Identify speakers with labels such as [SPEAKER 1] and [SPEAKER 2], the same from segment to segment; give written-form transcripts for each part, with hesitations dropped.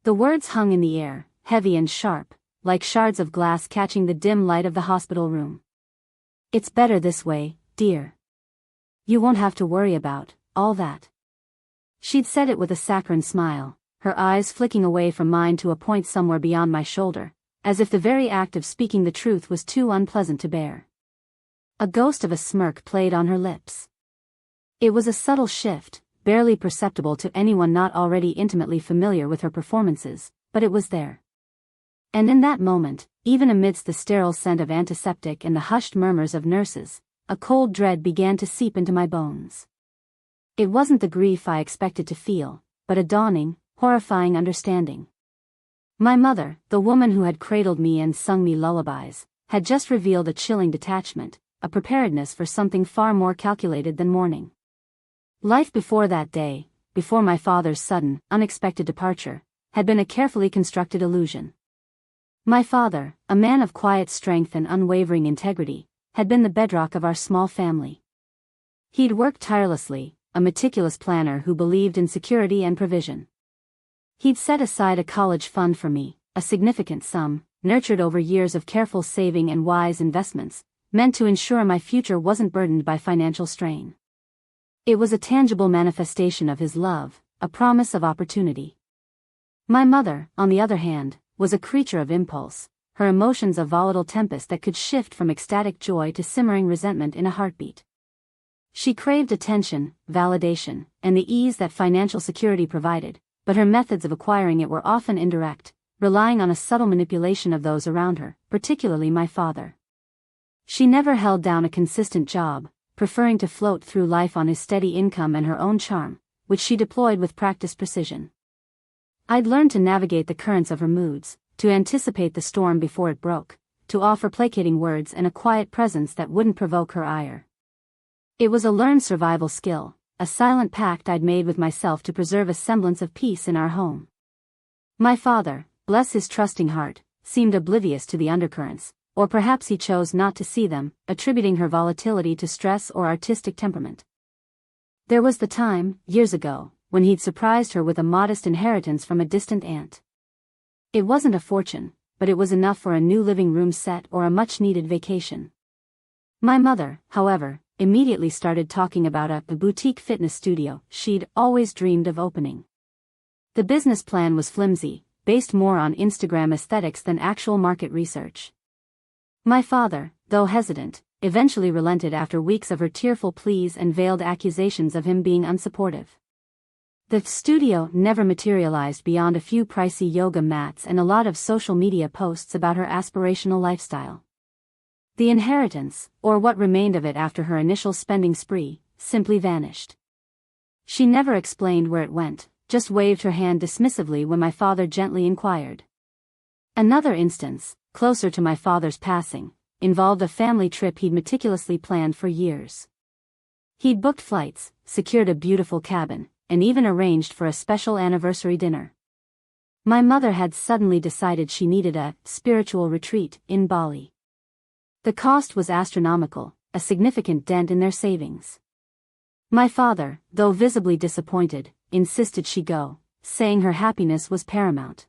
[SPEAKER 1] The words hung in the air, heavy and sharp, like shards of glass catching the dim light of the hospital room. "It's better this way, dear. You won't have to worry about all that." She'd said it with a saccharine smile, her eyes flicking away from mine to a point somewhere beyond my shoulder, as if the very act of speaking the truth was too unpleasant to bear. A ghost of a smirk played on her lips. It was a subtle shift, barely perceptible to anyone not already intimately familiar with her performances, but it was there. And in that moment, even amidst the sterile scent of antiseptic and the hushed murmurs of nurses, a cold dread began to seep into my bones. It wasn't the grief I expected to feel, but a dawning, horrifying understanding. My mother, the woman who had cradled me and sung me lullabies, had just revealed a chilling detachment, a preparedness for something far more calculated than mourning. Life before that day, before my father's sudden, unexpected departure, had been a carefully constructed illusion. My father, a man of quiet strength and unwavering integrity, had been the bedrock of our small family. He'd worked tirelessly, a meticulous planner who believed in security and provision. He'd set aside a college fund for me, a significant sum, nurtured over years of careful saving and wise investments, meant to ensure my future wasn't burdened by financial strain. It was a tangible manifestation of his love, a promise of opportunity. My mother, on the other hand, was a creature of impulse, her emotions a volatile tempest that could shift from ecstatic joy to simmering resentment in a heartbeat. She craved attention, validation, and the ease that financial security provided, but her methods of acquiring it were often indirect, relying on a subtle manipulation of those around her, particularly my father. She never held down a consistent job, preferring to float through life on his steady income and her own charm, which she deployed with practiced precision. I'd learned to navigate the currents of her moods, to anticipate the storm before it broke, to offer placating words and a quiet presence that wouldn't provoke her ire. It was a learned survival skill, a silent pact I'd made with myself to preserve a semblance of peace in our home. My father, bless his trusting heart, seemed oblivious to the undercurrents, or perhaps he chose not to see them, attributing her volatility to stress or artistic temperament. There was the time, years ago, when he'd surprised her with a modest inheritance from a distant aunt. It wasn't a fortune, but it was enough for a new living room set or a much-needed vacation. My mother, however, immediately started talking about a boutique fitness studio she'd always dreamed of opening. The business plan was flimsy, based more on Instagram aesthetics than actual market research. My father, though hesitant, eventually relented after weeks of her tearful pleas and veiled accusations of him being unsupportive. The studio never materialized beyond a few pricey yoga mats and a lot of social media posts about her aspirational lifestyle. The inheritance, or what remained of it after her initial spending spree, simply vanished. She never explained where it went, just waved her hand dismissively when my father gently inquired. Another instance, closer to my father's passing, involved a family trip he'd meticulously planned for years. He'd booked flights, secured a beautiful cabin, and even arranged for a special anniversary dinner. My mother had suddenly decided she needed a spiritual retreat in Bali. The cost was astronomical, a significant dent in their savings. My father, though visibly disappointed, insisted she go, saying her happiness was paramount.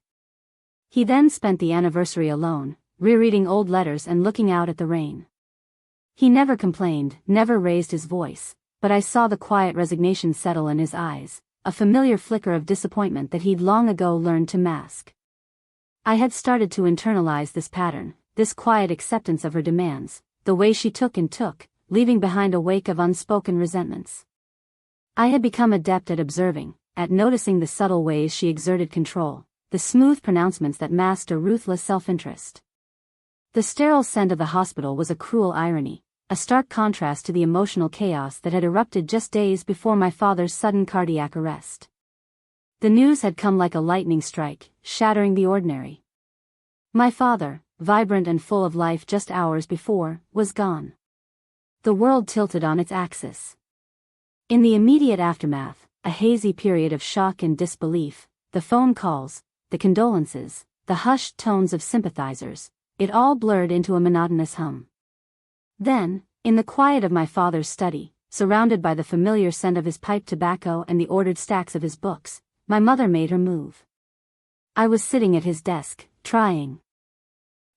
[SPEAKER 1] He then spent the anniversary alone, rereading old letters and looking out at the rain. He never complained, never raised his voice, but I saw the quiet resignation settle in his eyes, a familiar flicker of disappointment that he'd long ago learned to mask. I had started to internalize this pattern, this quiet acceptance of her demands, the way she took and took, leaving behind a wake of unspoken resentments. I had become adept at observing, at noticing the subtle ways she exerted control, the smooth pronouncements that masked a ruthless self-interest. The sterile scent of the hospital was a cruel irony, a stark contrast to the emotional chaos that had erupted just days before my father's sudden cardiac arrest. The news had come like a lightning strike, shattering the ordinary. My father, vibrant and full of life just hours before, was gone. The world tilted on its axis. In the immediate aftermath, a hazy period of shock and disbelief, the phone calls, the condolences, the hushed tones of sympathizers, it all blurred into a monotonous hum. Then, in the quiet of my father's study, surrounded by the familiar scent of his pipe tobacco and the ordered stacks of his books, my mother made her move. I was sitting at his desk, trying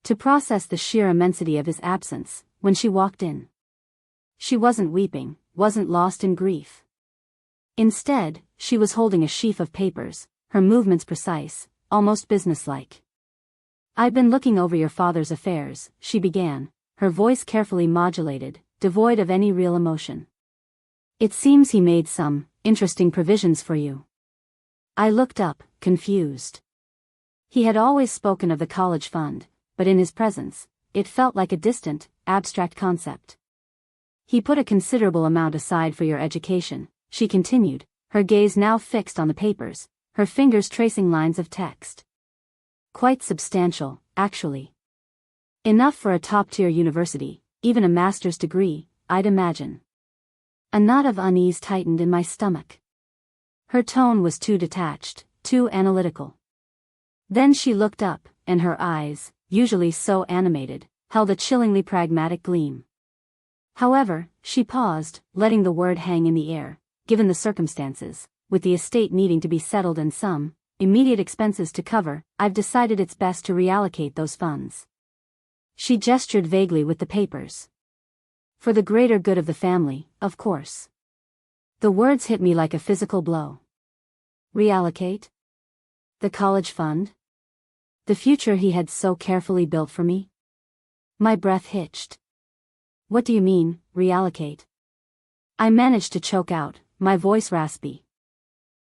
[SPEAKER 1] to process the sheer immensity of his absence, when she walked in. She wasn't weeping, wasn't lost in grief. Instead, she was holding a sheaf of papers, her movements precise, almost businesslike. "I've been looking over your father's affairs," she began, her voice carefully modulated, devoid of any real emotion. "It seems he made some interesting provisions for you." I looked up, confused. He had always spoken of the college fund, but in his presence, it felt like a distant, abstract concept. "He put a considerable amount aside for your education," she continued, her gaze now fixed on the papers, her fingers tracing lines of text. "Quite substantial, actually. Enough for a top-tier university, even a master's degree, I'd imagine." A knot of unease tightened in my stomach. Her tone was too detached, too analytical. Then she looked up, and her eyes, usually so animated, held a chillingly pragmatic gleam. However, she paused, letting the word hang in the air. "Given the circumstances, with the estate needing to be settled and some immediate expenses to cover, I've decided it's best to reallocate those funds." She gestured vaguely with the papers. "For the greater good of the family, of course." The words hit me like a physical blow. Reallocate? The college fund? The future he had so carefully built for me? My breath hitched. "What do you mean, reallocate?" I managed to choke out, my voice raspy.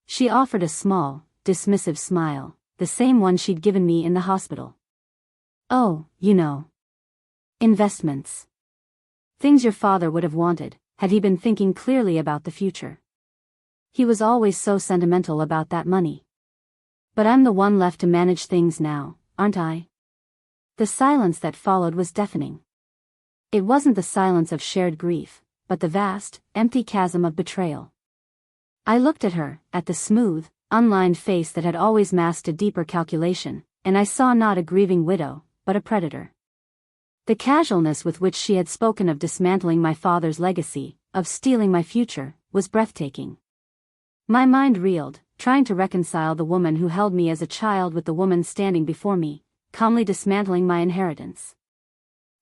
[SPEAKER 1] She offered a small, dismissive smile, the same one she'd given me in the hospital. "Oh, you know. Investments. Things your father would have wanted, had he been thinking clearly about the future. He was always so sentimental about that money. But I'm the one left to manage things now, aren't I?" The silence that followed was deafening. It wasn't the silence of shared grief, but the vast, empty chasm of betrayal. I looked at her, at the smooth, unlined face that had always masked a deeper calculation, and I saw not a grieving widow, but a predator. The casualness with which she had spoken of dismantling my father's legacy, of stealing my future, was breathtaking. My mind reeled, trying to reconcile the woman who held me as a child with the woman standing before me, calmly dismantling my inheritance.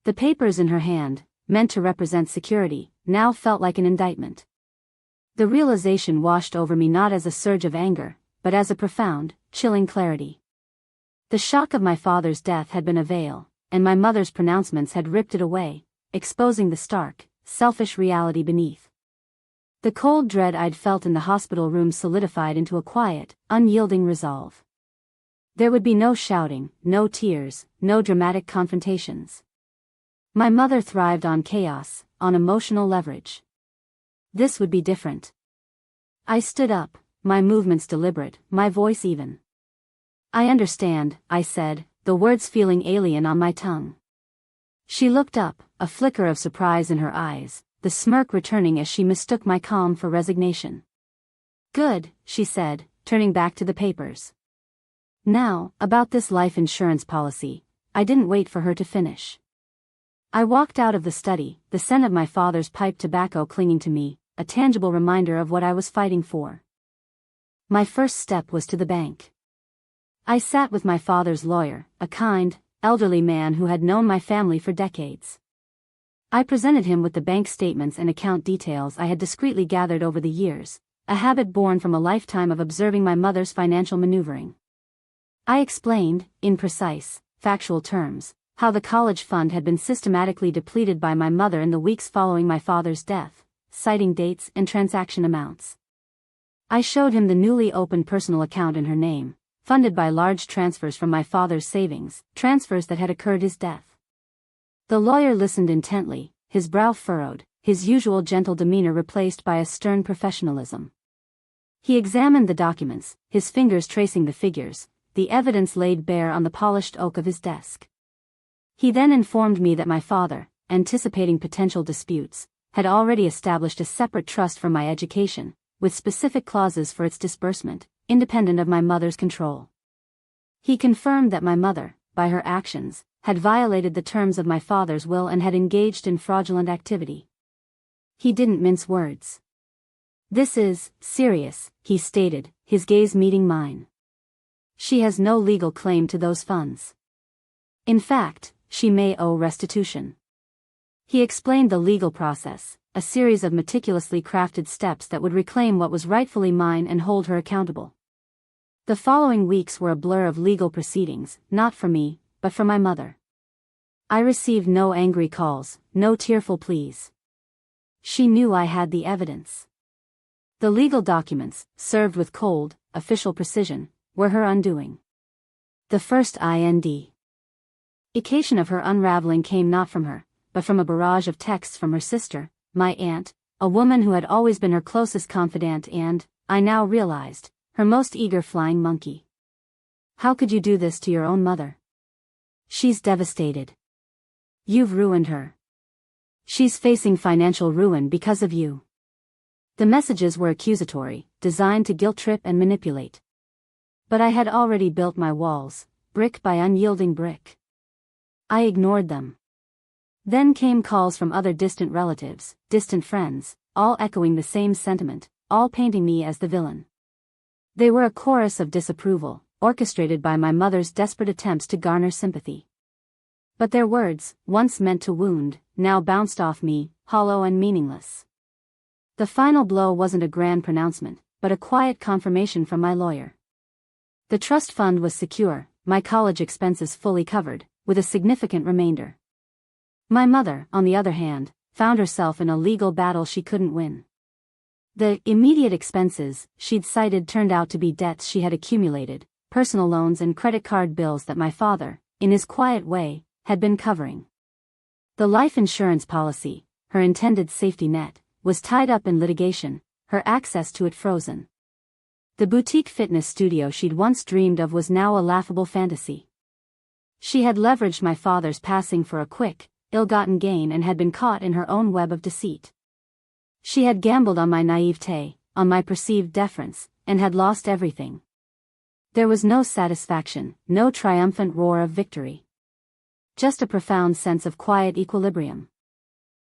[SPEAKER 1] The papers in her hand, meant to represent security, now felt like an indictment. The realization washed over me not as a surge of anger, but as a profound, chilling clarity. The shock of my father's death had been a veil, and my mother's pronouncements had ripped it away, exposing the stark, selfish reality beneath. The cold dread I'd felt in the hospital room solidified into a quiet, unyielding resolve. There would be no shouting, no tears, no dramatic confrontations. My mother thrived on chaos, on emotional leverage. This would be different. I stood up, my movements deliberate, my voice even. "I understand," I said, the words feeling alien on my tongue. She looked up, a flicker of surprise in her eyes, the smirk returning as she mistook my calm for resignation. "Good," she said, turning back to the papers. "Now, about this life insurance policy." I didn't wait for her to finish. I walked out of the study, the scent of my father's pipe tobacco clinging to me, a tangible reminder of what I was fighting for. My first step was to the bank. I sat with my father's lawyer, a kind, elderly man who had known my family for decades. I presented him with the bank statements and account details I had discreetly gathered over the years, a habit born from a lifetime of observing my mother's financial maneuvering. I explained, in precise, factual terms, how the college fund had been systematically depleted by my mother in the weeks following my father's death, citing dates and transaction amounts. I showed him the newly opened personal account in her name, funded by large transfers from my father's savings, transfers that had occurred his death. The lawyer listened intently, his brow furrowed, his usual gentle demeanor replaced by a stern professionalism. He examined the documents, his fingers tracing the figures, the evidence laid bare on the polished oak of his desk. He then informed me that my father, anticipating potential disputes, had already established a separate trust for my education, with specific clauses for its disbursement, independent of my mother's control. He confirmed that my mother, by her actions, had violated the terms of my father's will and had engaged in fraudulent activity. He didn't mince words. "This is serious," he stated, his gaze meeting mine. She has no legal claim to those funds. In fact, she may owe restitution. He explained the legal process, a series of meticulously crafted steps that would reclaim what was rightfully mine and hold her accountable. The following weeks were a blur of legal proceedings, not for me, but for my mother. I received no angry calls, no tearful pleas. She knew I had the evidence. The legal documents, served with cold, official precision, were her undoing. The first indication of her unraveling came not from her, but from a barrage of texts from her sister, my aunt, a woman who had always been her closest confidant and, I now realized, her most eager flying monkey. How could you do this to your own mother? She's devastated. You've ruined her. She's facing financial ruin because of you. The messages were accusatory, designed to guilt-trip and manipulate. But I had already built my walls, brick by unyielding brick. I ignored them. Then came calls from other distant relatives, distant friends, all echoing the same sentiment, all painting me as the villain. They were a chorus of disapproval, orchestrated by my mother's desperate attempts to garner sympathy. But their words, once meant to wound, now bounced off me, hollow and meaningless. The final blow wasn't a grand pronouncement, but a quiet confirmation from my lawyer. The trust fund was secure, my college expenses fully covered, with a significant remainder. My mother, on the other hand, found herself in a legal battle she couldn't win. The immediate expenses she'd cited turned out to be debts she had accumulated, personal loans and credit card bills that my father, in his quiet way, had been covering. The life insurance policy, her intended safety net, was tied up in litigation, her access to it frozen. The boutique fitness studio she'd once dreamed of was now a laughable fantasy. She had leveraged my father's passing for a quick, ill-gotten gain and had been caught in her own web of deceit. She had gambled on my naivete, on my perceived deference, and had lost everything. There was no satisfaction, no triumphant roar of victory. Just a profound sense of quiet equilibrium.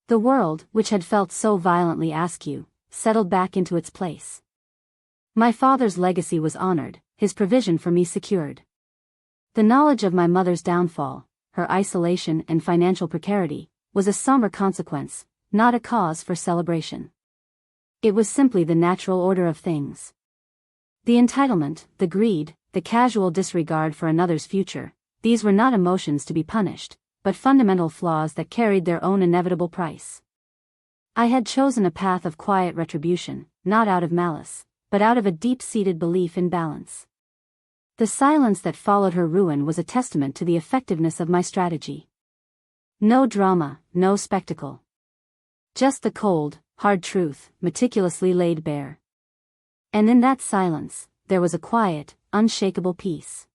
[SPEAKER 1] The world, which had felt so violently askew, settled back into its place. My father's legacy was honored, his provision for me secured. The knowledge of my mother's downfall, her isolation and financial precarity, was a somber consequence, not a cause for celebration. It was simply the natural order of things. The entitlement, the greed, the casual disregard for another's future, these were not emotions to be punished, but fundamental flaws that carried their own inevitable price. I had chosen a path of quiet retribution, not out of malice, but out of a deep-seated belief in balance. The silence that followed her ruin was a testament to the effectiveness of my strategy. No drama, no spectacle. Just the cold, hard truth, meticulously laid bare. And in that silence, there was a quiet, unshakable peace.